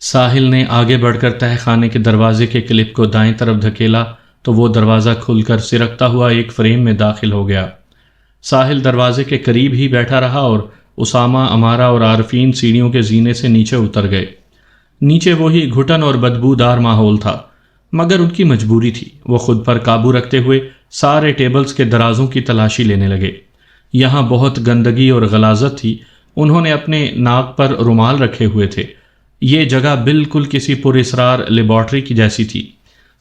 ساحل نے آگے بڑھ کر تہہ خانے کے دروازے کے کلپ کو دائیں طرف دھکیلا تو وہ دروازہ کھل کر سرکتا ہوا ایک فریم میں داخل ہو گیا۔ ساحل دروازے کے قریب ہی بیٹھا رہا اور اسامہ، امارہ اور عارفین سیڑھیوں کے زینے سے نیچے اتر گئے۔ نیچے وہی گھٹن اور بدبودار ماحول تھا، مگر ان کی مجبوری تھی۔ وہ خود پر قابو رکھتے ہوئے سارے ٹیبلز کے درازوں کی تلاشی لینے لگے۔ یہاں بہت گندگی اور غلاظت تھی۔ انہوں نے اپنے ناک پر رومال رکھے ہوئے تھے۔ یہ جگہ بالکل کسی پراسرار لیبارٹری کی جیسی تھی۔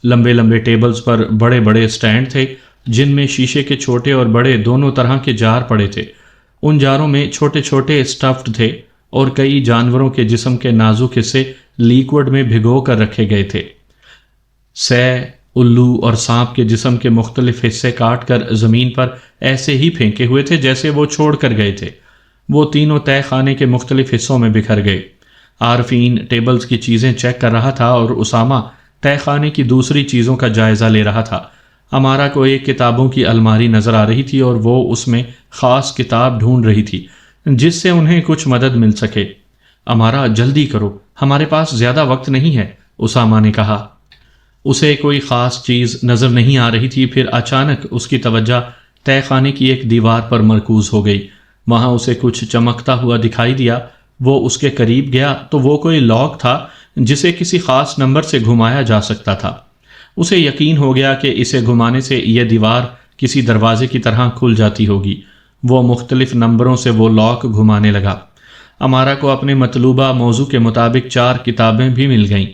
لمبے لمبے ٹیبلز پر بڑے بڑے سٹینڈ تھے جن میں شیشے کے چھوٹے اور بڑے دونوں طرح کے جار پڑے تھے۔ ان جاروں میں چھوٹے چھوٹے اسٹفڈ تھے اور کئی جانوروں کے جسم کے نازک حصے لیکوڈ میں بھگو کر رکھے گئے تھے۔ سہ، الو اور سانپ کے جسم کے مختلف حصے کاٹ کر زمین پر ایسے ہی پھینکے ہوئے تھے جیسے وہ چھوڑ کر گئے تھے۔ وہ تینوں تہہ خانے کے مختلف حصوں میں بکھر گئے۔ عارفین ٹیبلز کی چیزیں چیک کر رہا تھا اور اسامہ تہہ خانے کی دوسری چیزوں کا جائزہ لے رہا تھا۔ امارہ کو ایک کتابوں کی الماری نظر آ رہی تھی اور وہ اس میں خاص کتاب ڈھونڈ رہی تھی جس سے انہیں کچھ مدد مل سکے۔ امارہ، جلدی کرو، ہمارے پاس زیادہ وقت نہیں ہے، اسامہ نے کہا۔ اسے کوئی خاص چیز نظر نہیں آ رہی تھی۔ پھر اچانک اس کی توجہ تہہ خانے کی ایک دیوار پر مرکوز ہو گئی۔ وہاں اسے کچھ چمکتا ہوا دکھائی دیا۔ وہ اس کے قریب گیا تو وہ کوئی لاک تھا جسے کسی خاص نمبر سے گھمایا جا سکتا تھا۔ اسے یقین ہو گیا کہ اسے گھمانے سے یہ دیوار کسی دروازے کی طرح کھل جاتی ہوگی۔ وہ مختلف نمبروں سے وہ لاک گھمانے لگا۔ امارہ کو اپنے مطلوبہ موضوع کے مطابق 4 کتابیں بھی مل گئیں۔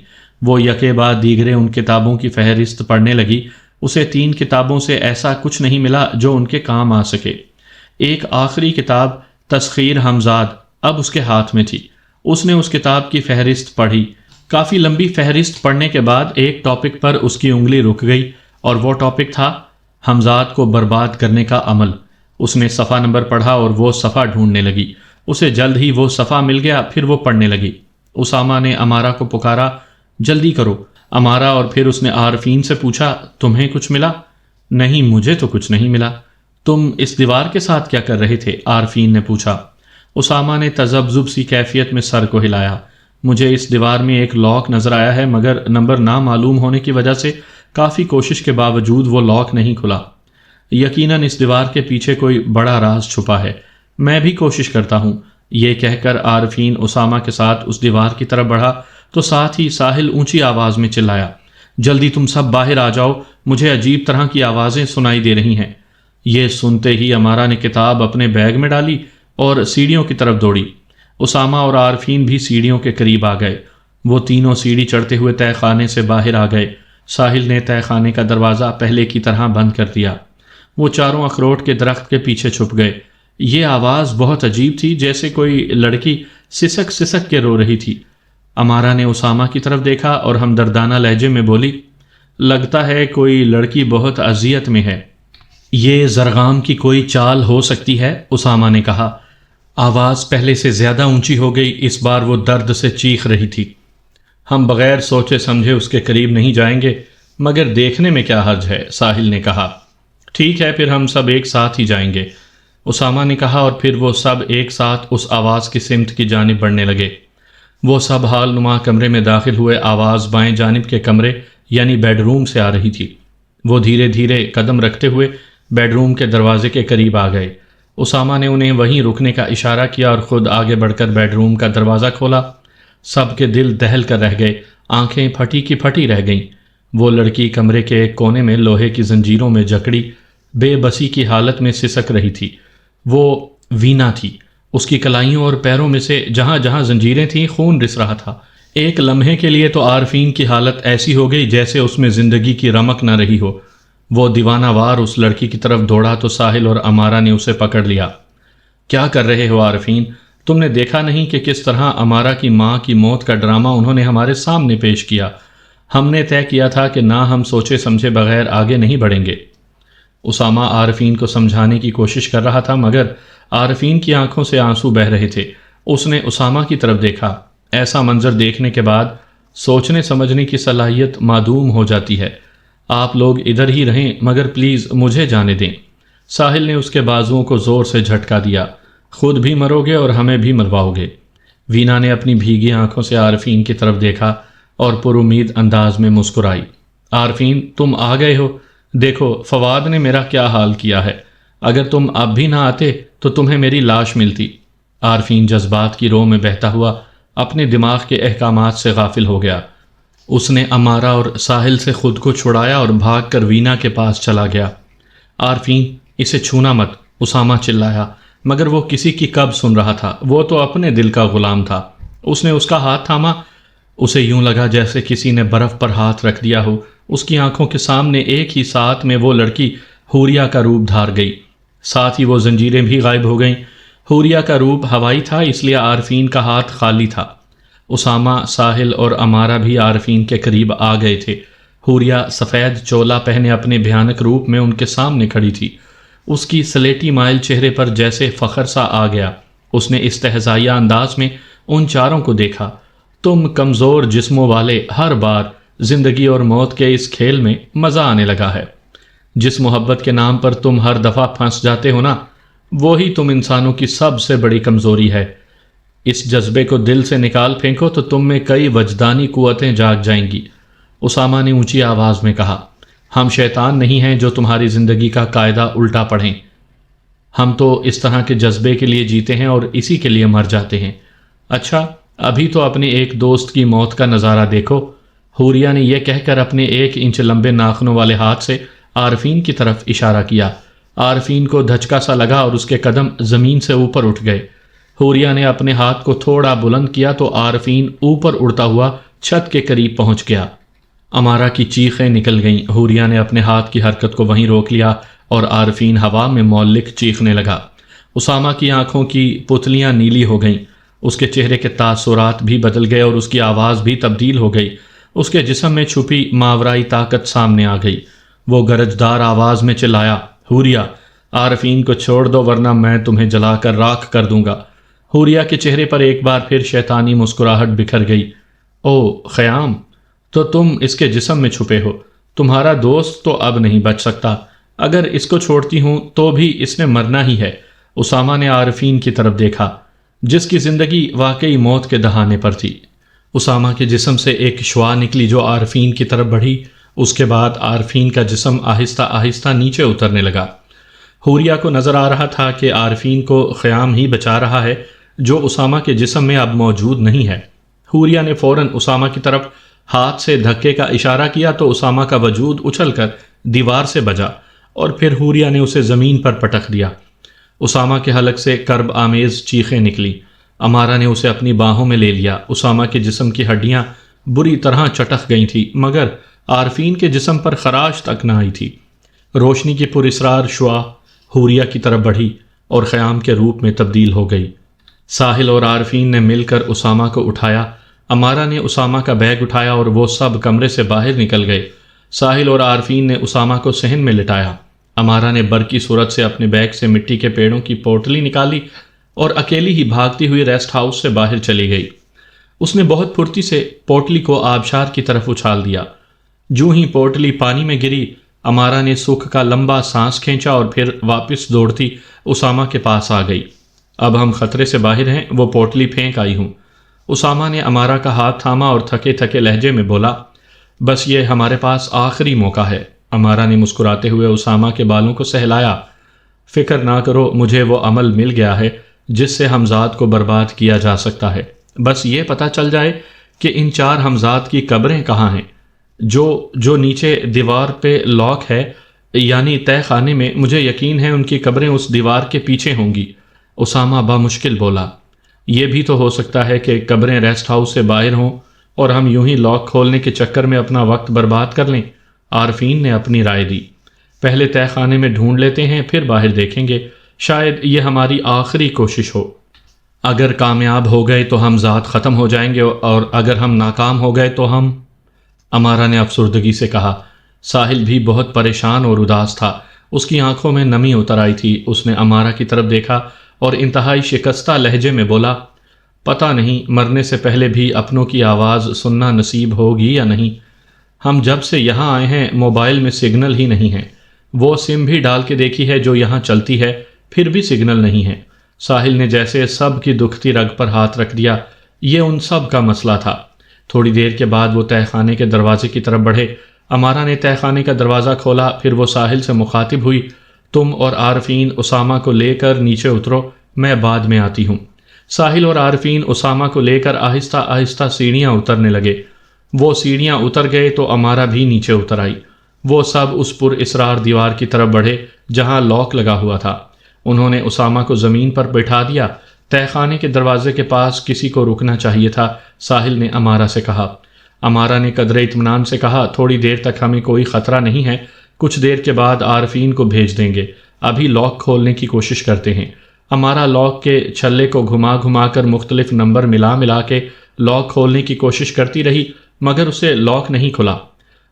وہ یکے بعد دیگرے ان کتابوں کی فہرست پڑھنے لگی۔ اسے 3 کتابوں سے ایسا کچھ نہیں ملا جو ان کے کام آ سکے۔ ایک آخری کتاب، تسخیر حمزاد، اب اس کے ہاتھ میں تھی۔ اس نے اس کتاب کی فہرست پڑھی۔ کافی لمبی فہرست پڑھنے کے بعد ایک ٹاپک پر اس کی انگلی رک گئی اور وہ ٹاپک تھا حمزاد کو برباد کرنے کا عمل۔ اس نے صفحہ نمبر پڑھا اور وہ صفحہ ڈھونڈنے لگی۔ اسے جلد ہی وہ صفحہ مل گیا۔ پھر وہ پڑھنے لگی۔ اسامہ نے امارہ کو پکارا، جلدی کرو۔ امارہ، اور پھر اس نے عارفین سے پوچھا، تمہیں کچھ ملا؟ نہیں، مجھے تو کچھ نہیں ملا۔ تم اس دیوار کے ساتھ کیا کر رہے تھے؟ عارفین نے پوچھا۔ اسامہ نے تذبذب سی کیفیت میں سر کو ہلایا۔ مجھے اس دیوار میں ایک لاک نظر آیا ہے، مگر نمبر نامعلوم ہونے کی وجہ سے کافی کوشش کے باوجود وہ لاک نہیں کھلا۔ یقیناً اس دیوار کے پیچھے کوئی بڑا راز چھپا ہے۔ میں بھی کوشش کرتا ہوں۔ یہ کہہ کر عارفین اسامہ کے ساتھ اس دیوار کی طرف بڑھا تو ساتھ ہی ساحل اونچی آواز میں چلایا، جلدی تم سب باہر آ جاؤ، مجھے عجیب طرح کی آوازیں سنائی دے رہی ہیں۔ یہ سنتے ہی امارہ نے کتاب اپنے بیگ میں ڈالی اور سیڑھیوں کی طرف دوڑی۔ اسامہ اور عارفین بھی سیڑھیوں کے قریب آ گئے۔ وہ تینوں سیڑھی چڑھتے ہوئے تہہ خانے سے باہر آ گئے۔ ساحل نے تہہ خانے کا دروازہ پہلے کی طرح بند کر دیا۔ وہ چاروں اخروٹ کے درخت کے پیچھے چھپ گئے۔ یہ آواز بہت عجیب تھی، جیسے کوئی لڑکی سسک سسک کے رو رہی تھی۔ امارہ نے اسامہ کی طرف دیکھا اور ہمدردانہ لہجے میں بولی، لگتا ہے کوئی لڑکی بہت اذیت میں ہے۔ یہ زرغام کی کوئی چال ہو سکتی ہے، اسامہ نے کہا۔ آواز پہلے سے زیادہ اونچی ہو گئی۔ اس بار وہ درد سے چیخ رہی تھی۔ ہم بغیر سوچے سمجھے اس کے قریب نہیں جائیں گے، مگر دیکھنے میں کیا حرج ہے، ساحل نے کہا۔ ٹھیک ہے، پھر ہم سب ایک ساتھ ہی جائیں گے، اسامہ نے کہا، اور پھر وہ سب ایک ساتھ اس آواز کی سمت کی جانب بڑھنے لگے۔ وہ سب حال نما کمرے میں داخل ہوئے۔ آواز بائیں جانب کے کمرے یعنی بیڈ روم سے آ رہی تھی۔ وہ دھیرے دھیرے قدم رکھتے ہوئے بیڈ روم کے دروازے کے قریب آ گئے۔ اسامہ نے انہیں وہیں رکنے کا اشارہ کیا اور خود آگے بڑھ کر بیڈ روم کا دروازہ کھولا۔ سب کے دل دہل کر رہ گئے، آنکھیں پھٹی کی پھٹی رہ گئیں۔ وہ لڑکی کمرے کے ایک کونے میں لوہے کی زنجیروں میں جکڑی بے بسی کی حالت میں سسک رہی تھی۔ وہ وینا تھی۔ اس کی کلائیوں اور پیروں میں سے جہاں جہاں زنجیریں تھیں خون رس رہا تھا۔ ایک لمحے کے لیے تو عارفین کی حالت ایسی ہو گئی جیسے اس میں زندگی کی رمق نہ رہی ہو۔ وہ دیوانہ وار اس لڑکی کی طرف دوڑا تو ساحل اور امارہ نے اسے پکڑ لیا۔ کیا کر رہے ہو عارفین؟ تم نے دیکھا نہیں کہ کس طرح امارہ کی ماں کی موت کا ڈرامہ انہوں نے ہمارے سامنے پیش کیا؟ ہم نے طے کیا تھا کہ نہ ہم سوچے سمجھے بغیر آگے نہیں بڑھیں گے۔ اسامہ عارفین کو سمجھانے کی کوشش کر رہا تھا، مگر عارفین کی آنکھوں سے آنسو بہہ رہے تھے۔ اس نے اسامہ کی طرف دیکھا۔ ایسا منظر دیکھنے کے بعد سوچنے سمجھنے کی صلاحیت معدوم ہو جاتی ہے۔ آپ لوگ ادھر ہی رہیں، مگر پلیز مجھے جانے دیں۔ ساحل نے اس کے بازوؤں کو زور سے جھٹکا دیا۔ خود بھی مرو گے اور ہمیں بھی مرواؤ گے۔ وینا نے اپنی بھیگی آنکھوں سے عارفین کی طرف دیکھا اور پر امید انداز میں مسکرائی۔ عارفین، تم آ گئے ہو؟ دیکھو فواد نے میرا کیا حال کیا ہے، اگر تم اب بھی نہ آتے تو تمہیں میری لاش ملتی۔ عارفین جذبات کی رو میں بہتا ہوا اپنے دماغ کے احکامات سے غافل ہو گیا۔ اس نے امارہ اور ساحل سے خود کو چھڑایا اور بھاگ کر وینا کے پاس چلا گیا۔ عارفین، اسے چھونا مت، اسامہ چلایا، مگر وہ کسی کی کب سن رہا تھا، وہ تو اپنے دل کا غلام تھا۔ اس نے اس کا ہاتھ تھاما، اسے یوں لگا جیسے کسی نے برف پر ہاتھ رکھ دیا ہو۔ اس کی آنکھوں کے سامنے ایک ہی ساتھ میں وہ لڑکی حوریہ کا روپ دھار گئی، ساتھ ہی وہ زنجیریں بھی غائب ہو گئیں۔ حوریہ کا روپ ہوائی تھا، اس لیے عارفین کا ہاتھ خالی تھا۔ اسامہ، ساحل اور امارہ بھی عارفین کے قریب آ گئے تھے۔ حوریہ سفید چولا پہنے اپنے بھیانک روپ میں ان کے سامنے کھڑی تھی۔ اس کی سلیٹی مائل چہرے پر جیسے فخر سا آ گیا۔ اس نے استہزائیہ انداز میں ان چاروں کو دیکھا۔ تم کمزور جسموں والے، ہر بار زندگی اور موت کے اس کھیل میں مزہ آنے لگا ہے۔ جس محبت کے نام پر تم ہر دفعہ پھنس جاتے ہو نا، وہی تم انسانوں کی سب سے بڑی کمزوری ہے۔ اس جذبے کو دل سے نکال پھینکو تو تم میں کئی وجدانی قوتیں جاگ جائیں گی۔ اسامہ نے اونچی آواز میں کہا، ہم شیطان نہیں ہیں جو تمہاری زندگی کا قاعدہ الٹا پڑھیں۔ ہم تو اس طرح کے جذبے کے لیے جیتے ہیں اور اسی کے لیے مر جاتے ہیں۔ اچھا، ابھی تو اپنے ایک دوست کی موت کا نظارہ دیکھو۔ حوریہ نے یہ کہہ کر اپنے 1 انچ لمبے ناخنوں والے ہاتھ سے عارفین کی طرف اشارہ کیا۔ عارفین کو دھچکا سا لگا اور اس کے قدم زمین سے اوپر اٹھ گئے۔ حوریہ نے اپنے ہاتھ کو تھوڑا بلند کیا تو عارفین اوپر اڑتا ہوا چھت کے قریب پہنچ گیا۔ امارہ کی چیخیں نکل گئیں۔ حوریہ نے اپنے ہاتھ کی حرکت کو وہیں روک لیا اور عارفین ہوا میں معلق چیخنے لگا۔ اسامہ کی آنکھوں کی پتلیاں نیلی ہو گئیں، اس کے چہرے کے تاثرات بھی بدل گئے اور اس کی آواز بھی تبدیل ہو گئی۔ اس کے جسم میں چھپی ماورائی طاقت سامنے آ گئی۔ وہ گرجدار آواز میں چلایا، حوریہ، عارفین کو چھوڑ دو ورنہ میں تمہیں جلا کر راکھ کر دوں گا۔ حوریہ کے چہرے پر ایک بار پھر شیطانی مسکراہٹ بکھر گئی۔ او خیام، تو تم اس کے جسم میں چھپے ہو۔ تمہارا دوست تو اب نہیں بچ سکتا۔ اگر اس کو چھوڑتی ہوں تو بھی اس نے مرنا ہی ہے۔ اسامہ نے عارفین کی طرف دیکھا، جس کی زندگی واقعی موت کے دہانے پر تھی۔ اسامہ کے جسم سے ایک شعاع نکلی جو عارفین کی طرف بڑھی۔ اس کے بعد عارفین کا جسم آہستہ آہستہ نیچے اترنے لگا۔ حوریہ کو نظر آ رہا تھا کہ عارفین کو خیام ہی بچا رہا ہے جو اسامہ کے جسم میں اب موجود نہیں ہے۔ حوریہ نے فوراً اسامہ کی طرف ہاتھ سے دھکے کا اشارہ کیا تو اسامہ کا وجود اچھل کر دیوار سے بجا اور پھر حوریہ نے اسے زمین پر پٹخ دیا۔ اسامہ کے حلق سے کرب آمیز چیخیں نکلی۔ امارہ نے اسے اپنی باہوں میں لے لیا۔ اسامہ کے جسم کی ہڈیاں بری طرح چٹک گئی تھی مگر عارفین کے جسم پر خراش تک نہ آئی تھی۔ روشنی کی پراسرار شعاع حوریہ کی طرف بڑھی اور خیام کے روپ میں تبدیل ہو گئی۔ ساحل اور عارفین نے مل کر اسامہ کو اٹھایا۔ امارہ نے اسامہ کا بیگ اٹھایا اور وہ سب کمرے سے باہر نکل گئے۔ ساحل اور عارفین نے اسامہ کو صحن میں لٹایا۔ امارہ نے برقی صورت سے اپنے بیگ سے مٹی کے پیڑوں کی پوٹلی نکالی اور اکیلی ہی بھاگتی ہوئی ریسٹ ہاؤس سے باہر چلی گئی۔ اس نے بہت پھرتی سے پوٹلی کو آبشار کی طرف اچھال دیا۔ جو ہی پوٹلی پانی میں گری، امارہ نے سکھ کا لمبا سانس کھینچا اور پھر واپس دوڑتی اسامہ کے پاس آ گئی۔ اب ہم خطرے سے باہر ہیں، وہ پوٹلی پھینک آئی ہوں۔ اسامہ نے امارہ کا ہاتھ تھاما اور تھکے تھکے لہجے میں بولا، بس یہ ہمارے پاس آخری موقع ہے۔ امارہ نے مسکراتے ہوئے اسامہ کے بالوں کو سہلایا۔ فکر نہ کرو، مجھے وہ عمل مل گیا ہے جس سے حمزاد کو برباد کیا جا سکتا ہے۔ بس یہ پتہ چل جائے کہ ان 4 حمزاد کی قبریں کہاں ہیں۔ جو نیچے دیوار پہ لاک ہے، یعنی تہہ خانے میں، مجھے یقین ہے ان کی قبریں اس دیوار کے پیچھے ہوں گی۔ اسامہ بامشکل بولا، یہ بھی تو ہو سکتا ہے کہ قبریں ریسٹ ہاؤس سے باہر ہوں اور ہم یوں ہی لاک کھولنے کے چکر میں اپنا وقت برباد کر لیں۔ عارفین نے اپنی رائے دی، پہلے تہہ خانے میں ڈھونڈ لیتے ہیں پھر باہر دیکھیں گے، شاید یہ ہماری آخری کوشش ہو۔ اگر کامیاب ہو گئے تو ہم ذات ختم ہو جائیں گے اور اگر ہم ناکام ہو گئے تو ہم… امارہ نے افسردگی سے کہا۔ ساحل بھی بہت پریشان اور اداس تھا، اس کی آنکھوں میں نمی اتر آئی تھی۔ اس نے امارہ کی طرف دیکھا اور انتہائی شکستہ لہجے میں بولا، پتہ نہیں مرنے سے پہلے بھی اپنوں کی آواز سننا نصیب ہوگی یا نہیں۔ ہم جب سے یہاں آئے ہیں موبائل میں سگنل ہی نہیں ہے۔ وہ سم بھی ڈال کے دیکھی ہے جو یہاں چلتی ہے، پھر بھی سگنل نہیں ہے۔ ساحل نے جیسے سب کی دکھتی رگ پر ہاتھ رکھ دیا یہ ان سب کا مسئلہ تھا۔ تھوڑی دیر کے بعد وہ تہہ خانے کے دروازے کی طرف بڑھے۔ امارہ نے تہہ خانے کا دروازہ کھولا، پھر وہ ساحل سے مخاطب ہوئی، تم اور عارفین اسامہ کو لے کر نیچے اترو، میں بعد میں آتی ہوں۔ ساحل اور عارفین اسامہ کو لے کر آہستہ آہستہ سیڑھیاں اترنے لگے۔ وہ سیڑھیاں اتر گئے تو امارہ بھی نیچے اتر آئی۔ وہ سب اس پر اسرار دیوار کی طرف بڑھے جہاں لاک لگا ہوا تھا۔ انہوں نے اسامہ کو زمین پر بٹھا دیا۔ تہہ خانے کے دروازے کے پاس کسی کو رکنا چاہیے تھا، ساحل نے امارہ سے کہا۔ امارہ نے قدر اطمینان سے کہا، تھوڑی دیر تک ہمیں کوئی خطرہ نہیں ہے، کچھ دیر کے بعد عارفین کو بھیج دیں گے، ابھی لاک کھولنے کی کوشش کرتے ہیں۔ امارہ لاک کے چھلے کو گھما گھما کر مختلف نمبر ملا کے لاک کھولنے کی کوشش کرتی رہی، مگر اسے لاک نہیں کھلا۔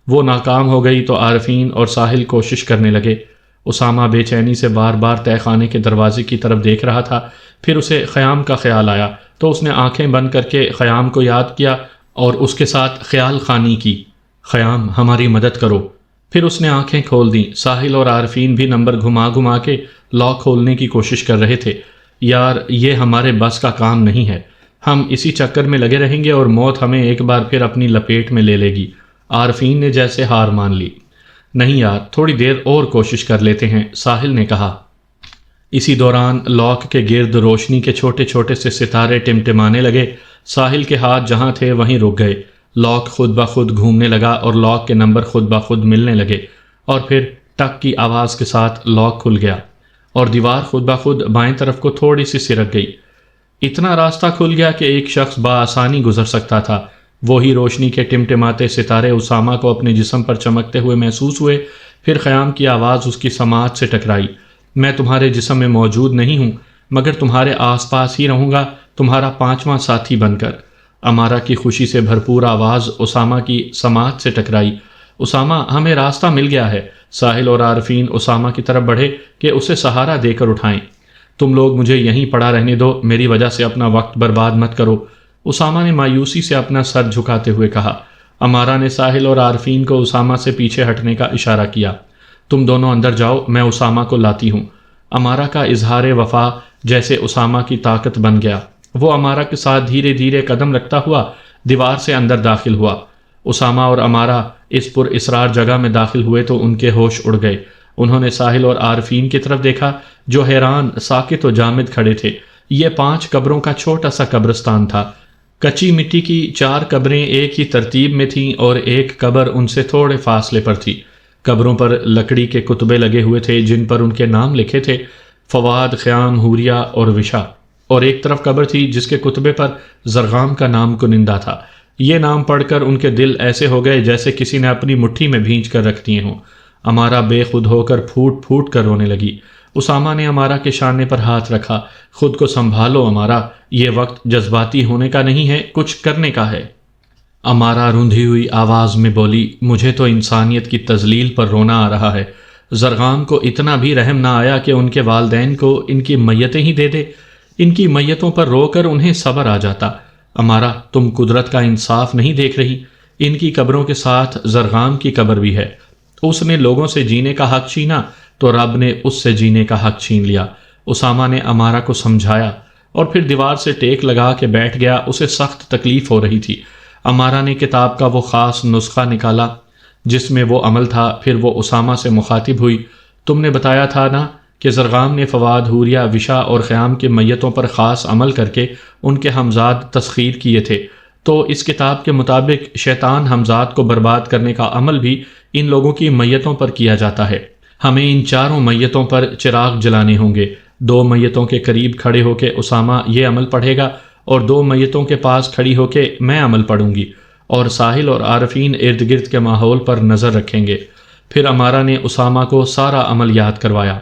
وہ ناکام ہو گئی تو عارفین اور ساحل کوشش کرنے لگے۔ اسامہ بے چینی سے بار بار تہہ خانے کے دروازے کی طرف دیکھ رہا تھا۔ پھر اسے خیام کا خیال آیا تو اس نے آنکھیں بند کر کے خیام کو یاد کیا اور اس کے ساتھ خیال خوانی کی، خیام ہماری مدد کرو۔ پھر اس نے آنکھیں کھول دیں۔ ساحل اور عارفین بھی نمبر گھما گھما کے لاک کھولنے کی کوشش کر رہے تھے۔ یار یہ ہمارے بس کا کام نہیں ہے، ہم اسی چکر میں لگے رہیں گے اور موت ہمیں ایک بار پھر اپنی لپیٹ میں لے لے گی۔ عارفین نے جیسے ہار مان لی۔ نہیں یار، تھوڑی دیر اور کوشش کر لیتے ہیں، ساحل نے کہا۔ اسی دوران لاک کے گرد روشنی کے چھوٹے چھوٹے سے ستارے ٹمٹمانے لگے۔ ساحل کے ہاتھ جہاں تھے وہیں رک گئے۔ لاک خود بخود گھومنے لگا اور لاک کے نمبر خود بخود ملنے لگے، اور پھر ٹک کی آواز کے ساتھ لاک کھل گیا اور دیوار خود بخود بائیں طرف کو تھوڑی سی سرک گئی۔ اتنا راستہ کھل گیا کہ ایک شخص بآسانی گزر سکتا تھا۔ وہی روشنی کے ٹمٹماتے ستارے اسامہ کو اپنے جسم پر چمکتے ہوئے محسوس ہوئے۔ پھر خیام کی آواز اس کی سماعت سے ٹکرائی، میں تمہارے جسم میں موجود نہیں ہوں مگر تمہارے آس پاس ہی رہوں گا، تمہارا 5واں ساتھی بن کر۔ امارہ کی خوشی سے بھرپور آواز اسامہ کی سماعت سے ٹکرائی، اسامہ ہمیں راستہ مل گیا ہے۔ ساحل اور عارفین اسامہ کی طرف بڑھے کہ اسے سہارا دے کر اٹھائیں۔ تم لوگ مجھے یہیں پڑا رہنے دو، میری وجہ سے اپنا وقت برباد مت کرو، اسامہ نے مایوسی سے اپنا سر جھکاتے ہوئے کہا۔ امارہ نے ساحل اور عارفین کو اسامہ سے پیچھے ہٹنے کا اشارہ کیا۔ تم دونوں اندر جاؤ، میں اسامہ کو لاتی ہوں۔ امارہ کا اظہار وفا جیسے اسامہ کی طاقت بن گیا۔ وہ امارہ کے ساتھ دھیرے دھیرے قدم رکھتا ہوا دیوار سے اندر داخل ہوا۔ اسامہ اور امارہ اس پر اسرار جگہ میں داخل ہوئے تو ان کے ہوش اڑ گئے۔ انہوں نے ساحل اور عارفین کی طرف دیکھا جو حیران، ساکت و جامد کھڑے تھے۔ یہ 5 قبروں کا چھوٹا سا قبرستان تھا۔ کچی مٹی کی 4 قبریں ایک ہی ترتیب میں تھیں اور ایک قبر ان سے تھوڑے فاصلے پر تھی۔ قبروں پر لکڑی کے کتبے لگے ہوئے تھے جن پر ان کے نام لکھے تھے، فواد، خیام، حوریہ اور وشا، اور ایک طرف قبر تھی جس کے کتبے پر زرغام کا نام کنندہ تھا۔ یہ نام پڑھ کر ان کے دل ایسے ہو گئے جیسے کسی نے اپنی مٹھی میں بھینچ کر رکھ دیے ہوں۔ امارہ بے خود ہو کر پھوٹ پھوٹ کر رونے لگی۔ اسامہ نے امارہ کے شانے پر ہاتھ رکھا، خود کو سنبھالو امارہ، یہ وقت جذباتی ہونے کا نہیں ہے، کچھ کرنے کا ہے۔ امارہ روندھی ہوئی آواز میں بولی، مجھے تو انسانیت کی تذلیل پر رونا آ رہا ہے۔ زرغام کو اتنا بھی رحم نہ آیا کہ ان کے والدین کو ان کی میتیں ہی دے دے، ان کی میتوں پر رو کر انہیں صبر آ جاتا۔ امارہ، تم قدرت کا انصاف نہیں دیکھ رہی، ان کی قبروں کے ساتھ زرغام کی قبر بھی ہے۔ اس نے لوگوں سے جینے کا حق چھینا تو رب نے اس سے جینے کا حق چھین لیا۔ اسامہ نے امارہ کو سمجھایا اور پھر دیوار سے ٹیک لگا کے بیٹھ گیا۔ اسے سخت تکلیف ہو رہی تھی۔ امارہ نے کتاب کا وہ خاص نسخہ نکالا جس میں وہ عمل تھا، پھر وہ اسامہ سے مخاطب ہوئی، تم نے بتایا تھا نا کہ زرغام نے فواد، حوریہ، وشا اور خیام کی میتوں پر خاص عمل کر کے ان کے ہمزاد تسخیر کیے تھے، تو اس کتاب کے مطابق شیطان ہمزاد کو برباد کرنے کا عمل بھی ان لوگوں کی میتوں پر کیا جاتا ہے۔ ہمیں ان 4 میتوں پر چراغ جلانے ہوں گے۔ 2 میتوں کے قریب کھڑے ہو کے اسامہ یہ عمل پڑھے گا اور 2 میتوں کے پاس کھڑی ہو کے میں عمل پڑھوں گی، اور ساحل اور عارفین ارد گرد کے ماحول پر نظر رکھیں گے۔ پھر امارہ نے اسامہ کو سارا عمل یاد کروایا۔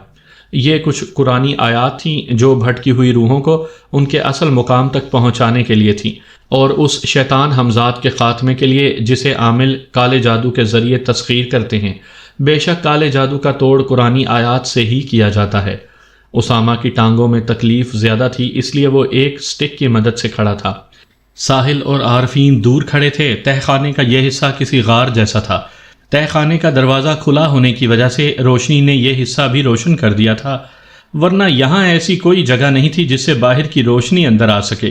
یہ کچھ قرآنی آیات تھیں جو بھٹکی ہوئی روحوں کو ان کے اصل مقام تک پہنچانے کے لیے تھیں، اور اس شیطان ہمزاد کے خاتمے کے لیے جسے عامل کالے جادو کے ذریعے تسخیر کرتے ہیں۔ بے شک کالے جادو کا توڑ قرآنی آیات سے ہی کیا جاتا ہے۔ اسامہ کی ٹانگوں میں تکلیف زیادہ تھی، اس لیے وہ ایک سٹک کی مدد سے کھڑا تھا۔ ساحل اور عارفین دور کھڑے تھے۔ تہہ خانے کا یہ حصہ کسی غار جیسا تھا۔ تہہ خانے کا دروازہ کھلا ہونے کی وجہ سے روشنی نے یہ حصہ بھی روشن کر دیا تھا، ورنہ یہاں ایسی کوئی جگہ نہیں تھی جس سے باہر کی روشنی اندر آ سکے۔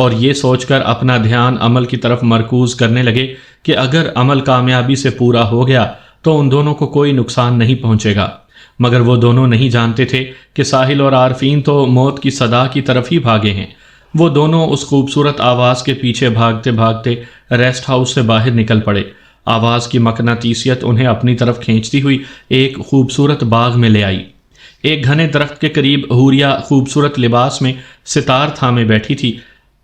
اور یہ سوچ کر اپنا دھیان عمل کی طرف مرکوز کرنے لگے کہ اگر عمل کامیابی سے پورا ہو گیا تو ان دونوں کو کوئی نقصان نہیں پہنچے گا۔ مگر وہ دونوں نہیں جانتے تھے کہ ساحل اور عارفین تو موت کی صدا کی طرف ہی بھاگے ہیں۔ وہ دونوں اس خوبصورت آواز کے پیچھے بھاگتے بھاگتے ریسٹ ہاؤس سے باہر نکل پڑے۔ آواز کی مقناطیسیت انہیں اپنی طرف کھینچتی ہوئی ایک خوبصورت باغ میں لے آئی۔ ایک گھنے درخت کے قریب حوریہ خوبصورت لباس میں ستار تھامے بیٹھی تھی۔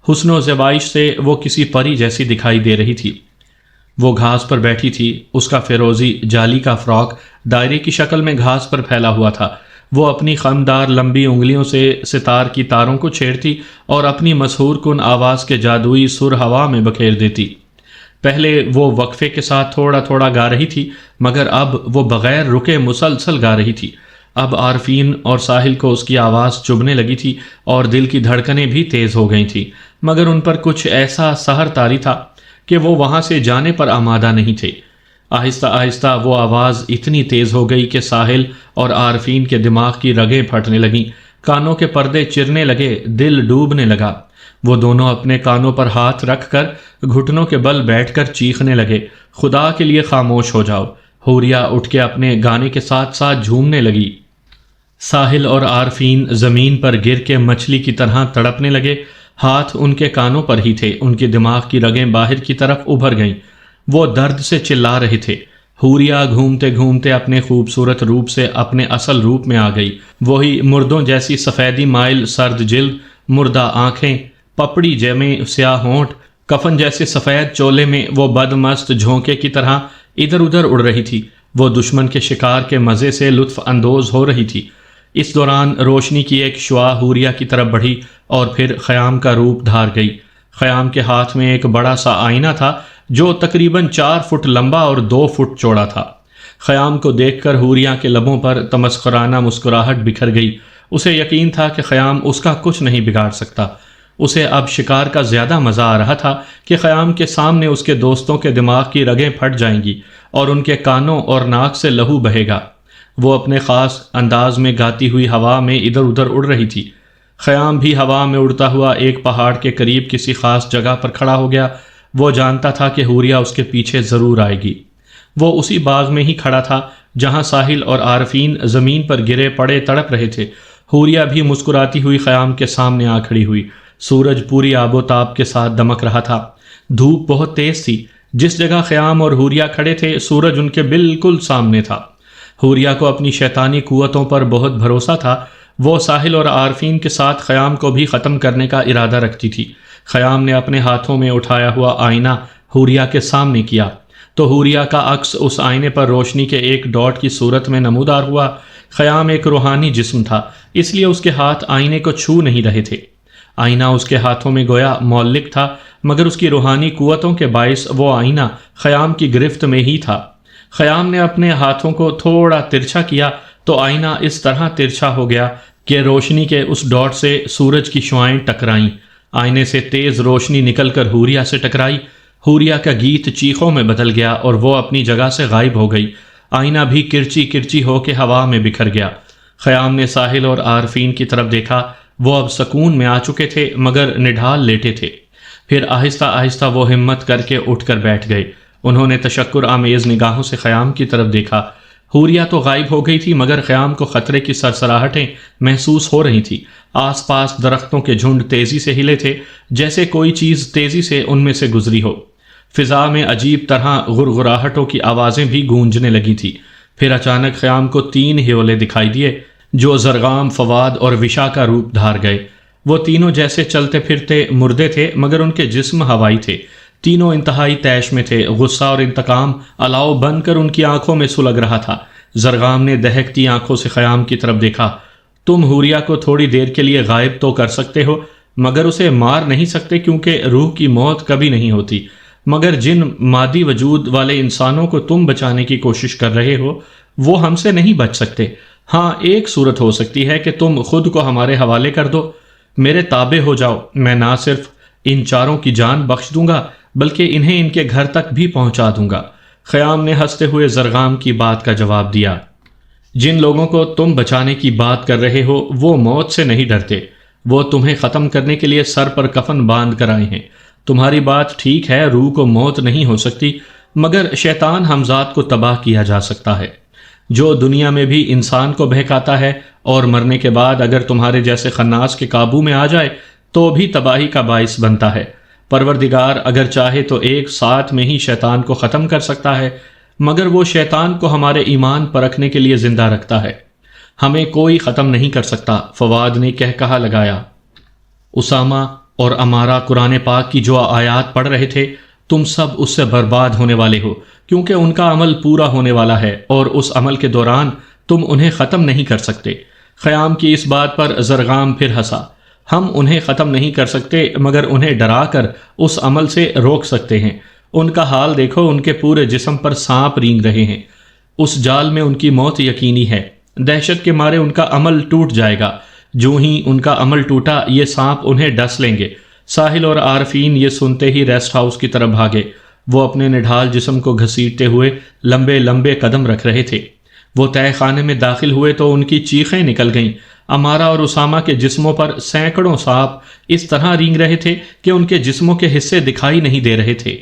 حسن و زیبائش سے وہ کسی پری جیسی دکھائی دے رہی تھی۔ وہ گھاس پر بیٹھی تھی۔ اس کا فیروزی جالی کا فراک دائرے کی شکل میں گھاس پر پھیلا ہوا تھا۔ وہ اپنی خمدار لمبی انگلیوں سے ستار کی تاروں کو چھیڑتی اور اپنی مسحور کن آواز کے جادوئی سر ہوا میں بکھیر دیتی۔ پہلے وہ وقفے کے ساتھ تھوڑا تھوڑا گا رہی تھی، مگر اب وہ بغیر رکے مسلسل گا رہی تھی۔ اب عارفین اور ساحل کو اس کی آواز چبھنے لگی تھی اور دل کی دھڑکنیں بھی تیز ہو گئی تھیں، مگر ان پر کچھ ایسا سحر طاری تھا کہ وہ وہاں سے جانے پر آمادہ نہیں تھے۔ آہستہ آہستہ وہ آواز اتنی تیز ہو گئی کہ ساحل اور عارفین کے دماغ کی رگیں پھٹنے لگیں، کانوں کے پردے چرنے لگے، دل ڈوبنے لگا۔ وہ دونوں اپنے کانوں پر ہاتھ رکھ کر گھٹنوں کے بل بیٹھ کر چیخنے لگے، خدا کے لیے خاموش ہو جاؤ۔ حوریہ اٹھ کے اپنے گانے کے ساتھ ساتھ جھومنے لگی۔ ساحل اور عارفین زمین پر گر کے مچھلی کی طرح تڑپنے لگے۔ ہاتھ ان کے کانوں پر ہی تھے، ان کے دماغ کی رگیں باہر کی طرف ابھر گئیں۔ وہ درد سے چلا رہے تھے۔ حوریہ گھومتے گھومتے اپنے خوبصورت روپ سے اپنے اصل روپ میں آ گئی۔ وہی مردوں جیسی سفیدی مائل سرد جلد، مردہ آنکھیں، پپڑی جیمے سیاہ ہونٹ، کفن جیسے سفید چولے میں وہ بدمست جھونکے کی طرح ادھر ادھر اڑ رہی تھی۔ وہ دشمن کے شکار کے مزے سے لطف اندوز ہو رہی تھی۔ اس دوران روشنی کی ایک شعاع حوریہ کی طرف بڑھی اور پھر خیام کا روپ دھار گئی۔ خیام کے ہاتھ میں ایک بڑا سا آئینہ تھا جو تقریباً 4 فٹ لمبا اور 2 فٹ چوڑا تھا۔ خیام کو دیکھ کر حوریہ کے لبوں پر تمسخرانہ مسکراہٹ بکھر گئی۔ اسے یقین تھا کہ خیام اس کا کچھ نہیں بگاڑ سکتا۔ اسے اب شکار کا زیادہ مزہ آ رہا تھا کہ خیام کے سامنے اس کے دوستوں کے دماغ کی رگیں پھٹ جائیں گی اور ان کے کانوں اور ناک سے لہو بہے گا۔ وہ اپنے خاص انداز میں گاتی ہوئی ہوا میں ادھر ادھر اڑ رہی تھی۔ خیام بھی ہوا میں اڑتا ہوا ایک پہاڑ کے قریب کسی خاص جگہ پر کھڑا ہو گیا۔ وہ جانتا تھا کہ حوریہ اس کے پیچھے ضرور آئے گی۔ وہ اسی باغ میں ہی کھڑا تھا جہاں ساحل اور عارفین زمین پر گرے پڑے تڑپ رہے تھے۔ حوریہ بھی مسکراتی ہوئی خیام کے سامنے آ کھڑی ہوئی۔ سورج پوری آب و تاب کے ساتھ دمک رہا تھا۔ دھوپ بہت تیز تھی۔ جس جگہ خیام اور حوریہ کھڑے تھے سورج ان کے بالکل سامنے تھا۔ حوریہ کو اپنی شیطانی قوتوں پر بہت بھروسہ تھا۔ وہ ساحل اور عارفین کے ساتھ خیام کو بھی ختم کرنے کا ارادہ رکھتی تھی۔ خیام نے اپنے ہاتھوں میں اٹھایا ہوا آئینہ حوریہ کے سامنے کیا تو حوریہ کا عکس اس آئینے پر روشنی کے ایک ڈاٹ کی صورت میں نمودار ہوا۔ خیام ایک روحانی جسم تھا، اس لیے اس کے ہاتھ آئینے کو چھو نہیں رہے تھے۔ آئینہ اس کے ہاتھوں میں گویا معلق تھا، مگر اس کی روحانی قوتوں کے باعث وہ آئینہ خیام کی گرفت میں ہی تھا۔ خیام نے اپنے ہاتھوں کو تھوڑا ترچھا کیا تو آئینہ اس طرح ترچھا ہو گیا کہ روشنی کے اس ڈاٹ سے سورج کی شعاعیں ٹکرائیں۔ آئینے سے تیز روشنی نکل کر حوریہ سے ٹکرائی۔ حوریہ کا گیت چیخوں میں بدل گیا اور وہ اپنی جگہ سے غائب ہو گئی۔ آئینہ بھی کرچی کرچی ہو کے ہوا میں بکھر گیا۔ خیام نے ساحل اور عارفین کی طرف دیکھا۔ وہ اب سکون میں آ چکے تھے مگر نڈھال لیٹے تھے۔ پھر آہستہ آہستہ وہ ہمت کر کے اٹھ کر بیٹھ گئے۔ انہوں نے تشکر آمیز نگاہوں سے خیام کی طرف دیکھا۔ حوریہ تو غائب ہو گئی تھی مگر خیام کو خطرے کی سرسراہٹیں محسوس ہو رہی تھیں۔ آس پاس درختوں کے جھنڈ تیزی سے ہلے تھے جیسے کوئی چیز تیزی سے ان میں سے گزری ہو۔ فضا میں عجیب طرح غرغراہٹوں کی آوازیں بھی گونجنے لگی تھی۔ پھر اچانک خیام کو 3 ہیولے دکھائی دیے جو زرغام، فواد اور وشا کا روپ دھار گئے۔ وہ تینوں جیسے چلتے پھرتے مردے تھے مگر ان کے جسم ہوائی تھے۔ تینوں انتہائی طیش میں تھے۔ غصہ اور انتقام الاؤ بن کر ان کی آنکھوں میں سلگ رہا تھا۔ زرغام نے دہکتی آنکھوں سے خیام کی طرف دیکھا۔ تم حوریہ کو تھوڑی دیر کے لیے غائب تو کر سکتے ہو مگر اسے مار نہیں سکتے کیونکہ روح کی موت کبھی نہیں ہوتی۔ مگر جن مادی وجود والے انسانوں کو تم بچانے کی کوشش کر رہے ہو وہ ہم سے نہیں بچ سکتے۔ ہاں، ایک صورت ہو سکتی ہے کہ تم خود کو ہمارے حوالے کر دو، میرے تابع ہو جاؤ۔ میں نہ صرف ان چاروں کی جان بخش دوں گا بلکہ انہیں ان کے گھر تک بھی پہنچا دوں گا۔ خیام نے ہنستے ہوئے زرغام کی بات کا جواب دیا۔ جن لوگوں کو تم بچانے کی بات کر رہے ہو وہ موت سے نہیں ڈرتے، وہ تمہیں ختم کرنے کے لیے سر پر کفن باندھ کر آئے ہیں۔ تمہاری بات ٹھیک ہے، روح کو موت نہیں ہو سکتی، مگر شیطان ہمزاد کو تباہ کیا جا سکتا ہے، جو دنیا میں بھی انسان کو بہکاتا ہے، اور مرنے کے بعد اگر تمہارے جیسے خناس کے قابو میں آ جائے تو بھی تباہی کا باعث بنتا ہے۔ پروردگار اگر چاہے تو ایک ساتھ میں ہی شیطان کو ختم کر سکتا ہے، مگر وہ شیطان کو ہمارے ایمان پر رکھنے کے لیے زندہ رکھتا ہے، ہمیں کوئی ختم نہیں کر سکتا۔ فواد نے کہا لگایا۔ اسامہ اور امارہ قرآن پاک کی جو آیات پڑھ رہے تھے، تم سب اس سے برباد ہونے والے ہو، کیونکہ ان کا عمل پورا ہونے والا ہے اور اس عمل کے دوران تم انہیں ختم نہیں کر سکتے۔ خیام کی اس بات پر زرغام پھر ہنسا۔ ہم انہیں ختم نہیں کر سکتے، مگر انہیں ڈرا کر اس عمل سے روک سکتے ہیں۔ ان کا حال دیکھو، ان کے پورے جسم پر سانپ رینگ رہے ہیں، اس جال میں ان کی موت یقینی ہے۔ دہشت کے مارے ان کا عمل ٹوٹ جائے گا، جو ہی ان کا عمل ٹوٹا یہ سانپ انہیں ڈس لیں گے۔ ساحل اور عارفین یہ سنتے ہی ریسٹ ہاؤس کی طرف بھاگے۔ وہ اپنے نڈھال جسم کو گھسیٹتے ہوئے لمبے لمبے قدم رکھ رہے تھے۔ وہ تہہ خانے میں داخل ہوئے تو ان کی چیخیں نکل گئیں۔ امارہ اور اسامہ کے جسموں پر سینکڑوں سانپ اس طرح رینگ رہے تھے کہ ان کے جسموں کے حصے دکھائی نہیں دے رہے تھے۔